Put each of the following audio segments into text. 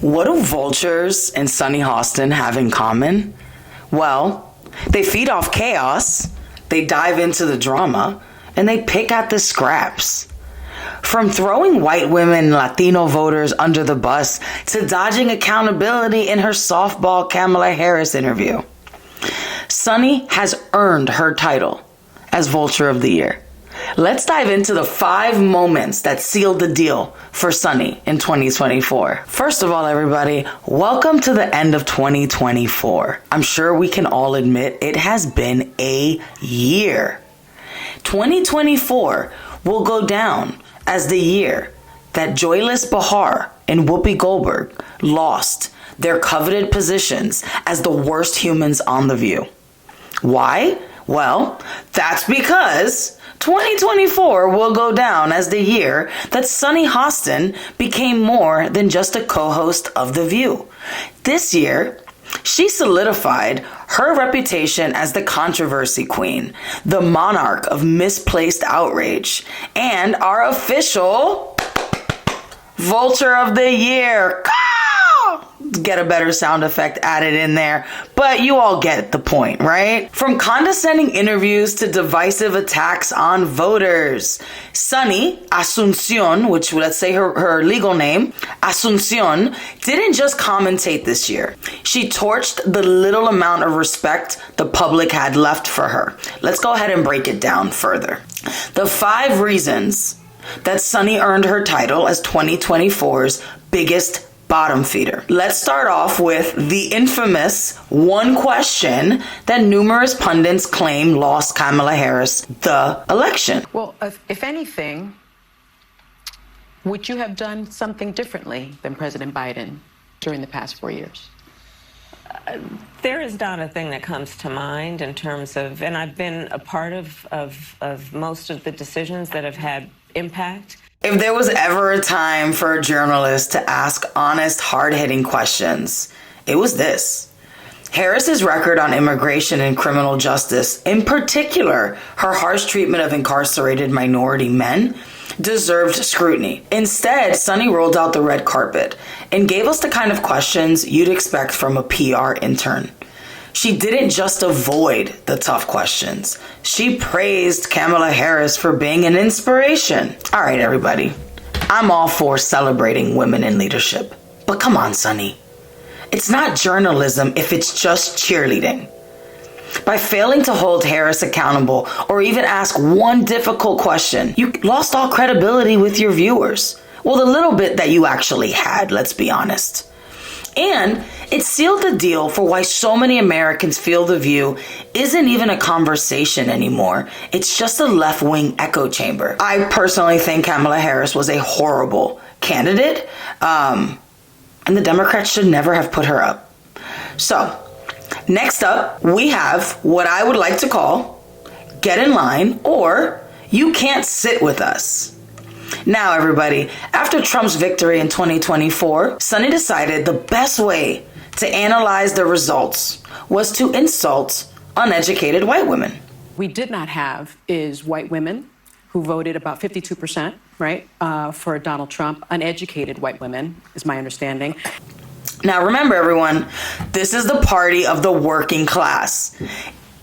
What do vultures and Sunny Hostin have in common? Well, they feed off chaos, they dive into the drama, and they pick at the scraps. From throwing white women and Latino voters under the bus to dodging accountability in her softball Kamala Harris interview, Sunny has earned her title as Vulture of the Year. Let's dive into the 5 moments that sealed the deal for Sunny in 2024. First of all, everybody, welcome to the end of 2024. I'm sure we can all admit it has been a year. 2024 will go down as the year that Joyless Behar and Whoopi Goldberg lost their coveted positions as the worst humans on The View. Why? Well, that's because 2024 will go down as the year that Sunny Hostin became more than just a co-host of The View. This year, she solidified her reputation as the controversy queen, the monarch of misplaced outrage, and our official Vulture of the Year. Get a better sound effect added in there, but you all get the point, right? From condescending interviews to divisive attacks on voters, Sunny Asuncion, which let's say her legal name, Asuncion, didn't just commentate this year. She torched the little amount of respect the public had left for her. Let's go ahead and break it down further. The 5 reasons that Sunny earned her title as 2024's biggest bottom feeder. Let's start off with the infamous one question that numerous pundits claim lost Kamala Harris the election. Well, if anything, would you have done something differently than President Biden during the past 4 years? There is not a thing that comes to mind in terms of, and I've been a part of most of the decisions that have had impact. If there was ever a time for a journalist to ask honest, hard-hitting questions, it was this. Harris's record on immigration and criminal justice, in particular, her harsh treatment of incarcerated minority men, deserved scrutiny. Instead, Sunny rolled out the red carpet and gave us the kind of questions you'd expect from a PR intern. She didn't just avoid the tough questions. She praised Kamala Harris for being an inspiration. All right, everybody. I'm all for celebrating women in leadership. But come on, Sunny. It's not journalism if it's just cheerleading. By failing to hold Harris accountable or even ask one difficult question, you lost all credibility with your viewers. Well, the little bit that you actually had, let's be honest. And it sealed the deal for why so many Americans feel The View isn't even a conversation anymore. It's just a left-wing echo chamber. I personally think Kamala Harris was a horrible candidate, and the Democrats should never have put her up. So, next up, we have what I would like to call Get in Line or You Can't Sit With Us. Now, everybody, after Trump's victory in 2024, Sunny decided the best way to analyze the results was to insult uneducated white women. We did not have is white women who voted about 52%, right, for Donald Trump. Uneducated white women, is my understanding. Now, remember, everyone, this is the party of the working class.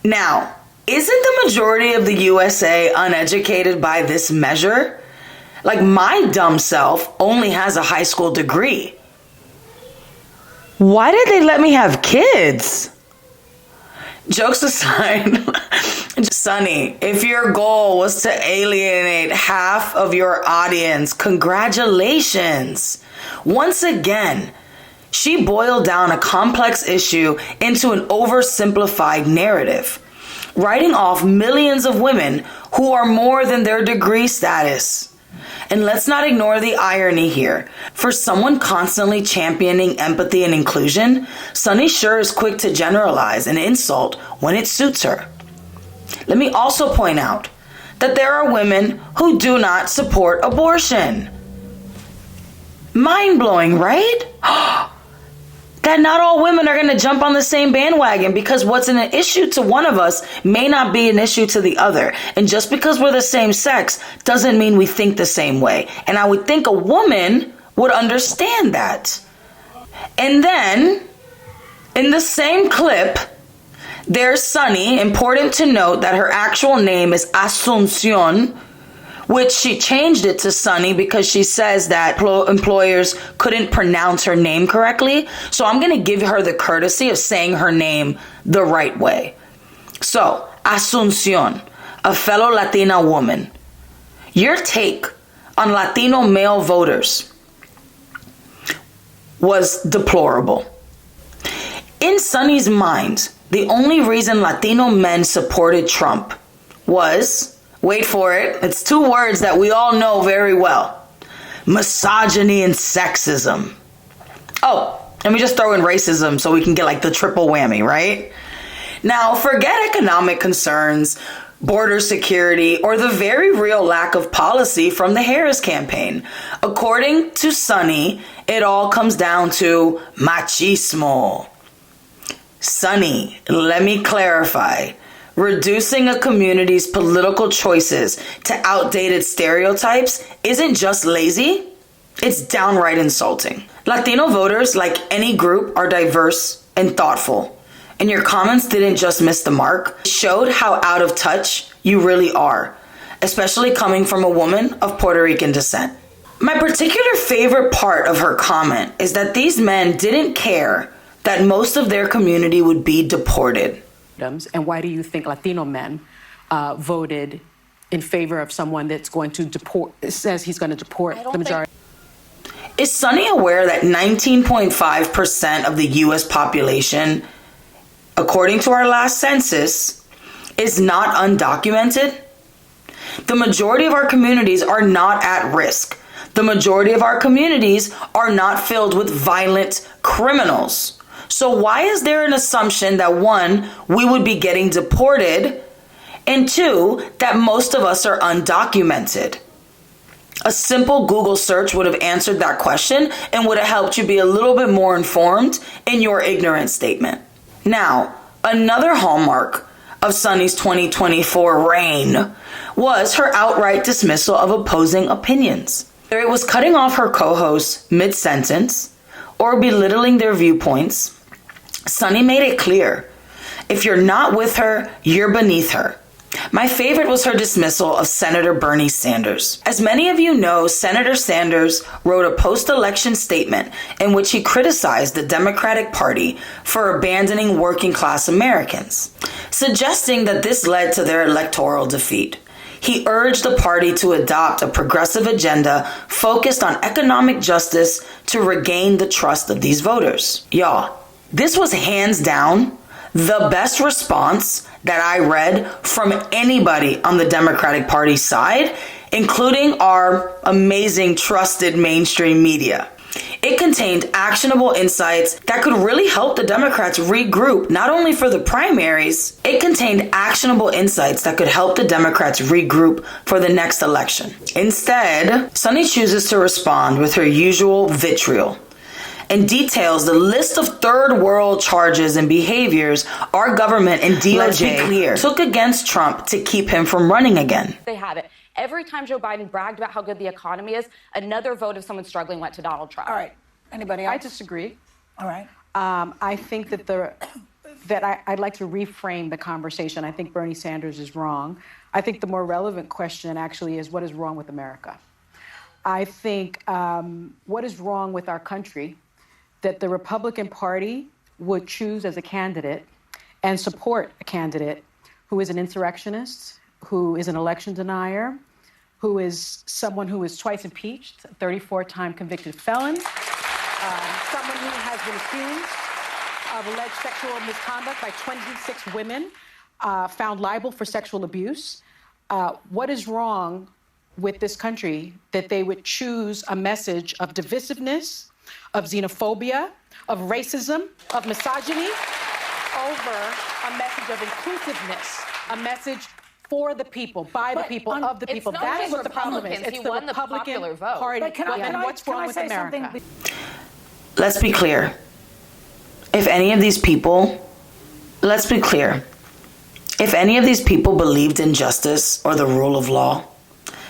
Now, isn't the majority of the USA uneducated by this measure? Like, my dumb self only has a high school degree. Why did they let me have kids? Jokes aside, Sunny, if your goal was to alienate half of your audience, congratulations. Once again, she boiled down a complex issue into an oversimplified narrative, writing off millions of women who are more than their degree status. And let's not ignore the irony here. For someone constantly championing empathy and inclusion, Sunny sure is quick to generalize and insult when it suits her. Let me also point out that there are women who do not support abortion. Mind-blowing, right? That not all women are going to jump on the same bandwagon because what's an issue to one of us may not be an issue to the other. And just because we're the same sex doesn't mean we think the same way. And I would think a woman would understand that. And then, in the same clip, there's Sunny. Important to note that her actual name is Asuncion, which she changed it to Sunny because she says that employers couldn't pronounce her name correctly. So I'm going to give her the courtesy of saying her name the right way. So, Asuncion, a fellow Latina woman, your take on Latino male voters was deplorable. In Sunny's mind, the only reason Latino men supported Trump was, wait for it, it's two words that we all know very well: misogyny and sexism. Oh, let me just throw in racism so we can get like the triple whammy, right? Now, forget economic concerns, border security, or the very real lack of policy from the Harris campaign. According to Sunny, it all comes down to machismo. Sunny, let me clarify. Reducing a community's political choices to outdated stereotypes isn't just lazy, it's downright insulting. Latino voters, like any group, are diverse and thoughtful. And your comments didn't just miss the mark. It showed how out of touch you really are, especially coming from a woman of Puerto Rican descent. My particular favorite part of her comment is that these men didn't care that most of their community would be deported. And why do you think Latino men voted in favor of someone that's going to deport, says he's going to deport the majority? Is Sunny aware that 19.5% of the U.S. population, according to our last census, is not undocumented? The majority of our communities are not at risk. The majority of our communities are not filled with violent criminals. So why is there an assumption that, one, we would be getting deported, and two, that most of us are undocumented? A simple Google search would have answered that question and would have helped you be a little bit more informed in your ignorant statement. Now, another hallmark of Sunny's 2024 reign was her outright dismissal of opposing opinions. Whether it was cutting off her co-hosts mid-sentence or belittling their viewpoints, Sunny made it clear, if you're not with her, you're beneath her. My favorite was her dismissal of Senator Bernie Sanders. As many of you know, Senator Sanders wrote a post-election statement in which he criticized the Democratic Party for abandoning working-class Americans, suggesting that this led to their electoral defeat. He urged the party to adopt a progressive agenda focused on economic justice to regain the trust of these voters. Y'all, this was hands down the best response that I read from anybody on the Democratic Party side, including our amazing, trusted mainstream media. It contained actionable insights that could really help the Democrats regroup, not only for the primaries, it contained actionable insights that could help the Democrats regroup for the next election. Instead, Sunny chooses to respond with her usual vitriol and details the list of third world charges and behaviors our government and DOJ took against Trump to keep him from running again. They have it. Every time Joe Biden bragged about how good the economy is, another vote of someone struggling went to Donald Trump. All right. Anybody else? I disagree. All right. I think that I'd like to reframe the conversation. I think Bernie Sanders is wrong. I think the more relevant question actually is, what is wrong with America? I think what is wrong with our country that the Republican Party would choose as a candidate and support a candidate who is an insurrectionist, who is an election denier, who is someone who is twice impeached, 34-time convicted felon, someone who has been accused of alleged sexual misconduct by 26 women, found liable for sexual abuse. What is wrong with this country that they would choose a message of divisiveness, of xenophobia, of racism, of misogyny, over a message of inclusiveness, a message for the people, by the people, of the people? That is what the problem is. It's the Republican Party. And what's wrong with America? Let's be clear. If any of these people believed in justice or the rule of law,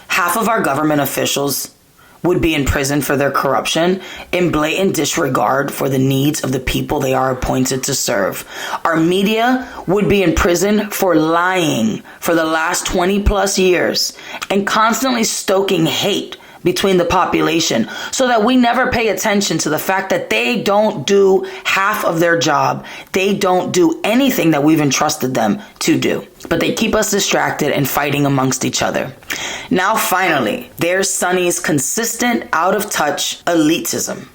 half of our government officials would be in prison for their corruption in blatant disregard for the needs of the people they are appointed to serve. Our media would be in prison for lying for the last 20 plus years and constantly stoking hate between the population so that we never pay attention to the fact that they don't do half of their job. They don't do anything that we've entrusted them to do. But they keep us distracted and fighting amongst each other. Now finally, there's Sunny's consistent, out-of-touch elitism.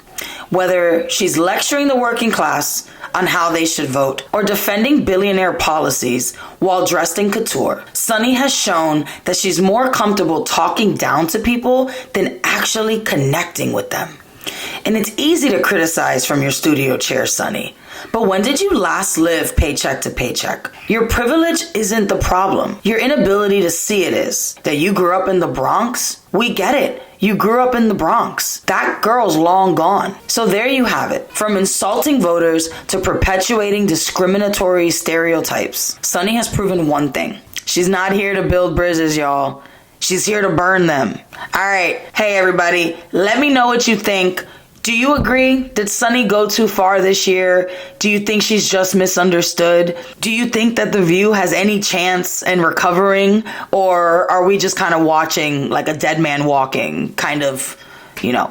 Whether she's lecturing the working class on how they should vote or defending billionaire policies while dressed in couture, Sunny has shown that she's more comfortable talking down to people than actually connecting with them. And it's easy to criticize from your studio chair, Sunny. But when did you last live paycheck to paycheck? Your privilege isn't the problem. Your inability to see it is. That you grew up in the Bronx? We get it. You grew up in the Bronx. That girl's long gone. So there you have it. From insulting voters to perpetuating discriminatory stereotypes, Sunny has proven one thing. She's not here to build bridges, y'all. She's here to burn them. All right. Hey, everybody. Let me know what you think. Do you agree? Did Sunny go too far this year? Do you think she's just misunderstood? Do you think that The View has any chance in recovering? Or are we just kind of watching like a dead man walking, kind of,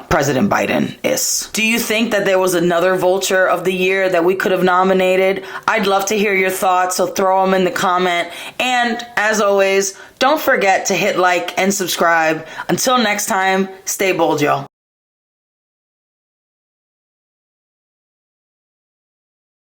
President Biden is? Do you think that there was another Vulture of the year that we could have nominated? I'd love to hear your thoughts, so throw them in the comment. And as always, don't forget to hit like and subscribe. Until next time, stay bold, y'all.